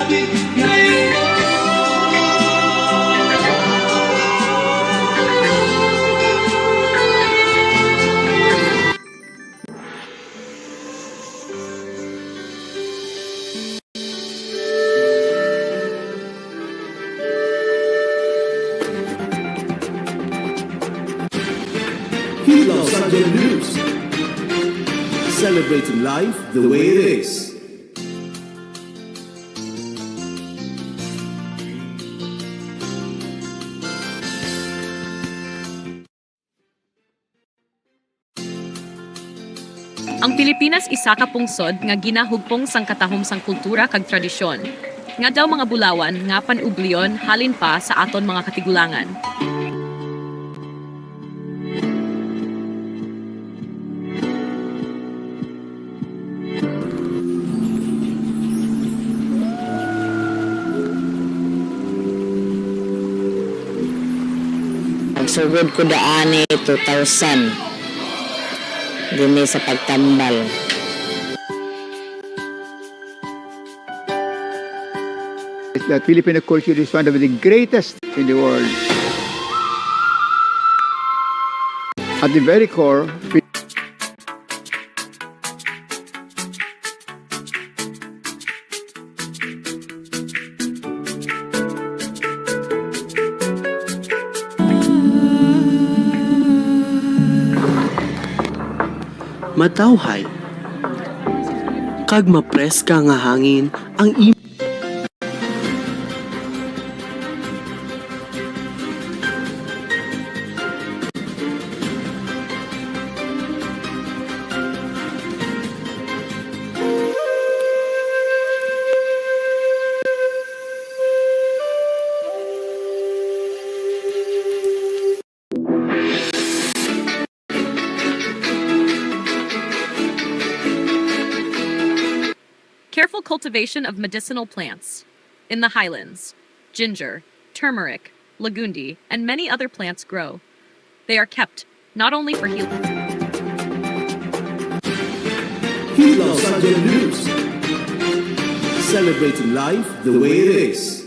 HIDLAW SADYA News, celebrating life the way it is. Ang Pilipinas isa ka pungsod nga ginahugpong sang katahom sang kultura kag tradisyon. Nga daw mga bulawan nga panublion halin pa sa aton mga katigulangan. Pagsugod ko daani 2,000 dini sa pagtambal. That Filipino culture is one of the greatest in the world. At the very core, matawhay kag mapres ka nga hangin ang Careful cultivation of medicinal plants. In the highlands, ginger, turmeric, lagundi, and many other plants grow. They are kept not only for healing. HIDLAW SADYA News, celebrating life the way it is.